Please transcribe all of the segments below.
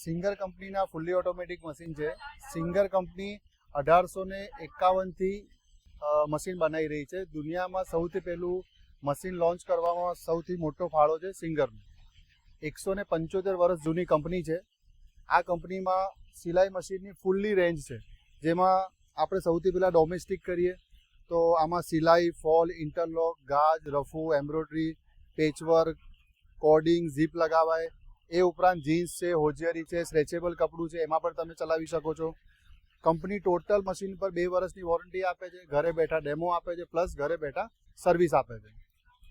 Singer કંપનીના fully automatic machine છે. Singer company 1851થી machine બનાવી રહી છે. દુનિયામાં સૌથી પહેલું મશીન લોન્ચ કરવામાં સૌથી મોટો ફાળો છે સિંગરનો. 175 વર્ષ જૂની કંપની છે. આ કંપનીમાં સિલાઈ મશીનની ફૂલ્લી રેન્જ છે, જેમાં આપણે સૌથી પહેલાં ડોમેસ્ટિક કરીએ તો આમાં સિલાઈ, ફોલ, ઇન્ટરલોક, ગાજ, રફુ, એમ્બ્રોઇડરી, પેચવર્ક, કોડિંગ, ઝીપ લગાવાય. એ ઉપરાંત જીન્સ છે, હોજિયરી છે, સ્ટ્રેચેબલ કપડું છે, એમાં પણ તમે ચલાવી શકો છો. કંપની ટોટલ મશીન પર 2 વર્ષની વોરંટી આપે છે. ઘરે બેઠા ડેમો આપે છે, પ્લસ ઘરે બેઠા સર્વિસ આપે છે.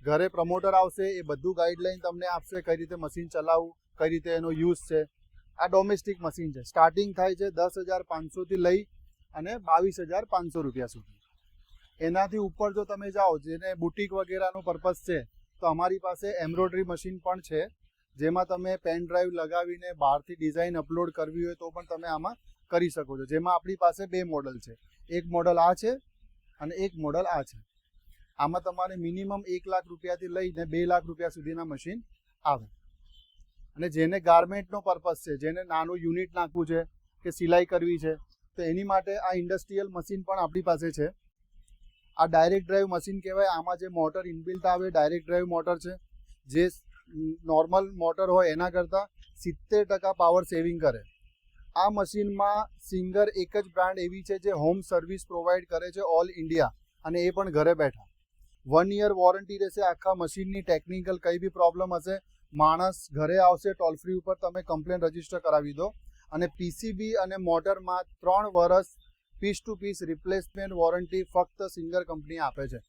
ઘરે પ્રમોટર આવશે, એ બધું ગાઈડલાઈન તમને આપશે, કઈ રીતે મશીન ચલાવવું, કઈ રીતે એનો યુઝ છે. આ ડોમેસ્ટિક મશીન છે. સ્ટાર્ટિંગ થાય છે 10,500થી લઈ અને 22,500 રૂપિયા સુધી. એનાથી ઉપર જો તમે જાઓ, જેને બુટીક વગેરેનો પર્પઝ છે, તો અમારી પાસે એમ્બ્રોઇડરી મશીન પણ છે, જેમાં તમે પેન ડ્રાઈવ લગાવીને બહારથી ડિઝાઇન અપલોડ કરવી હોય તો પણ તમે આમાં કરી શકો છો. જેમાં આપણી પાસે 2 મોડલ છે. એક મોડલ આ છે અને એક મોડલ આ છે. આમાં તમારે મિનિમમ 1 લાખ રૂપિયાથી લઈને 2 લાખ રૂપિયા સુધીના મશીન આવે. અને જેને ગાર્મેન્ટનો પર્પઝ છે, જેને નાનું યુનિટ નાખવું છે કે સિલાઈ કરવી છે, તો એની માટે આ ઇન્ડસ્ટ્રીયલ મશીન પણ આપણી પાસે છે. આ ડાયરેક્ટ ડ્રાઈવ મશીન કહેવાય. આમાં જે મોટર ઇનબિલ્ટ આવે ડાયરેક્ટ ડ્રાઈવ મોટર છે, જે નોર્મલ મોટર હોય એના કરતાં 70% પાવર સેવિંગ કરે. આ મશીનમાં સિંગર એક જ બ્રાન્ડ એવી છે જે હોમ સર્વિસ પ્રોવાઈડ કરે છે ઓલ ઇન્ડિયા, અને એ પણ ઘરે બેઠા. 1 યર વોરંટી રહેશે આખા મશીનની. ટેકનિકલ કંઈ બી પ્રોબ્લેમ હશે, માણસ ઘરે આવશે, ટોલ ફ્રી ઉપર તમે કમ્પ્લેન રજીસ્ટર કરાવી દો. અને પીસીબી અને મોટરમાં 3 વર્ષ piece to piece replacement warranty ફક્ત સિંગર કંપની આપે છે.